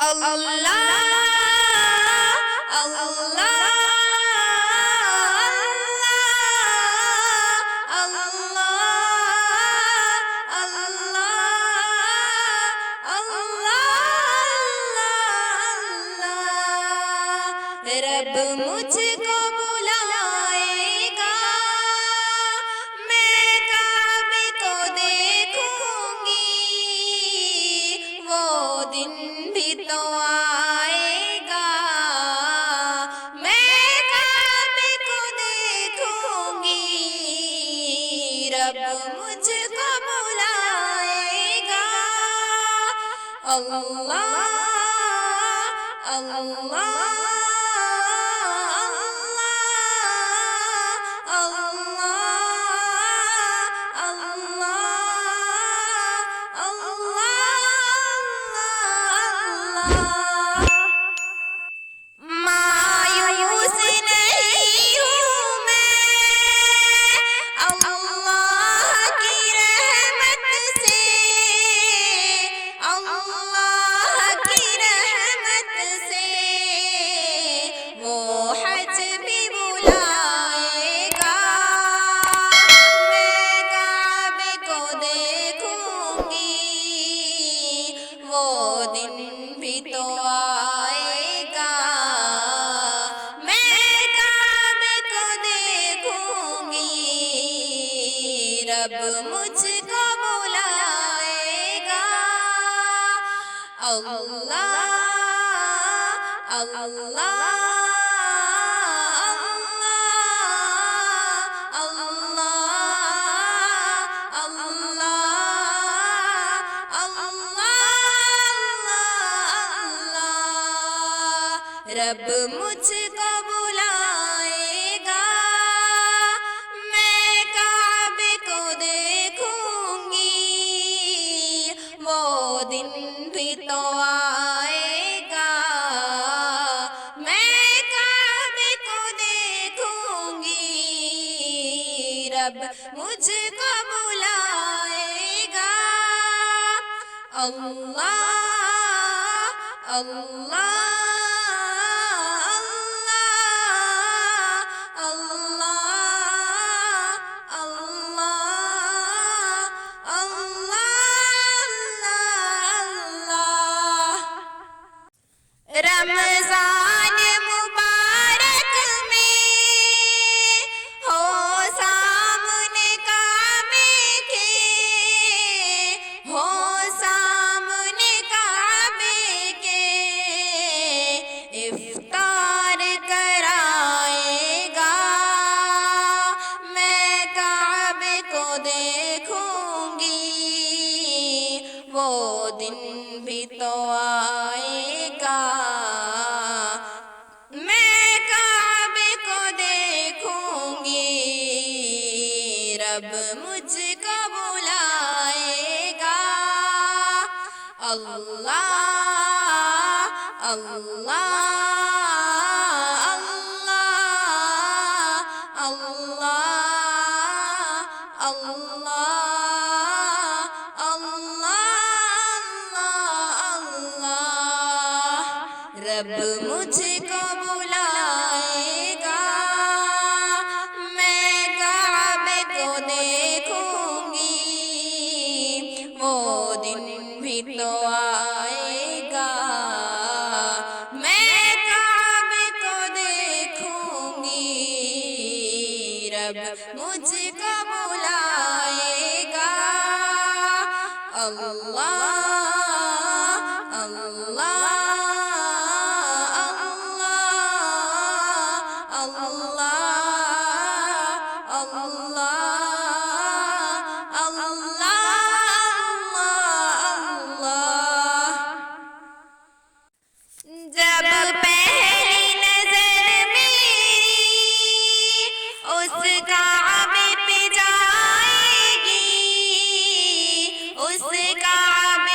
اللہ اللہ رب مجھ کو بلائے گا، میں کعبے کو دیکھوں گی، وہ دن بھی تو آئے گا، میں کعبے کو دیکھوں گی، رب مجھ کو بلائے گا۔ اللہ اللہ رب مجھ کو بلائے گا۔ اللہ اللہ رب مجھ کو بلائے گا، میں کعبے کو دیکھوں گی، وہ دن بھی تو آئے گا، میں کعبے کو دیکھوں گی، رب مجھ کو بلائے گا۔ اللہ اللہ رمضان مبارک میں ہو سامنے کعبے کے، ہو سامنے کعبے کے، افطار کرائے گا، میں کعبے کو دیکھوں گی، وہ دن بھی تو آئے گا، میں کعبے کو دیکھوں گی، رب مجھ کو بلائے گا۔ اللہ اللہ رب مجھ کو بلائے گا، میں کعبے کو دیکھوں گی، وہ دن بھی تو آئے گا، میں کعبے کو دیکھوں گی، رب مجھ کو بلائے گا۔ اللہ اللہ جب پہلی نظر میری اس کعبے پہ جائے گی، اس کعبے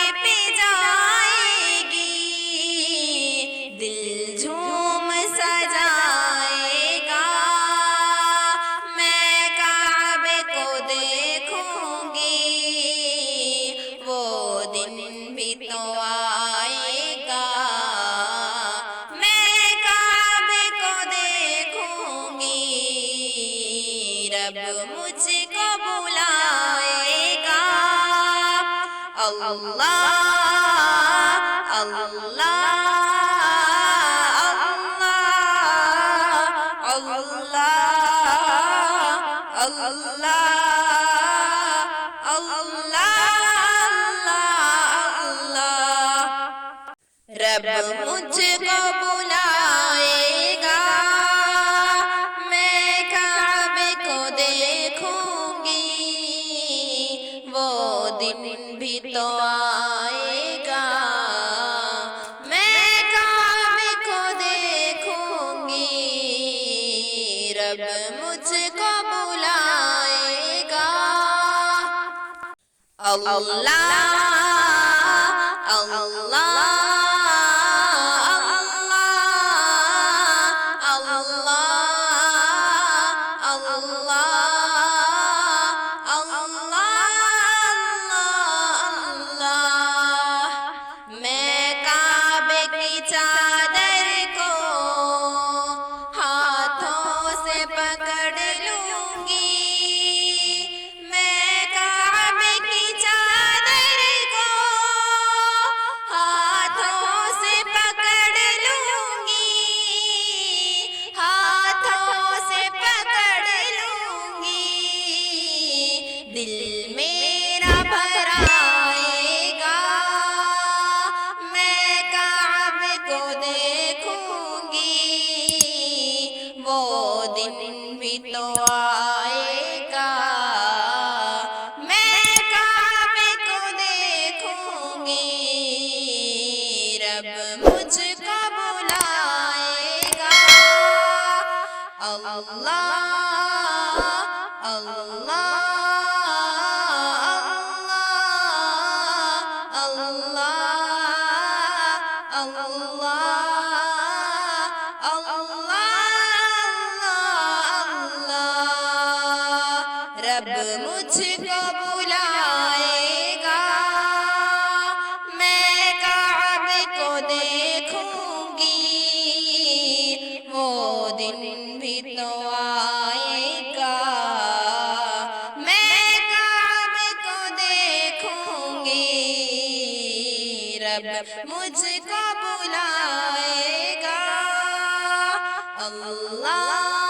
رب مجھ کو بلائے گا اللہ اللہ رب مجھ کو بلائے گا میں کعبے کو دیکھوں گی وہ دن بھی تو آئے گا میں کعبے کو دیکھوں گی رب مجھ کو بلائے گا اللہ دل میرا بھر آئے گا میں کعبے کو دیکھوں گی وہ دن بھی تو آئے گا میں کعبے کو دیکھوں گی رب مجھ کو بلائے گا اللہ اللہ رب مجھ کو بلائے گا میں کعبے کو دیکھوں گی وہ دن بھی تو آئے گا میں کعبے کو دیکھوں گی رب مجھ کو بلائے گا اللہ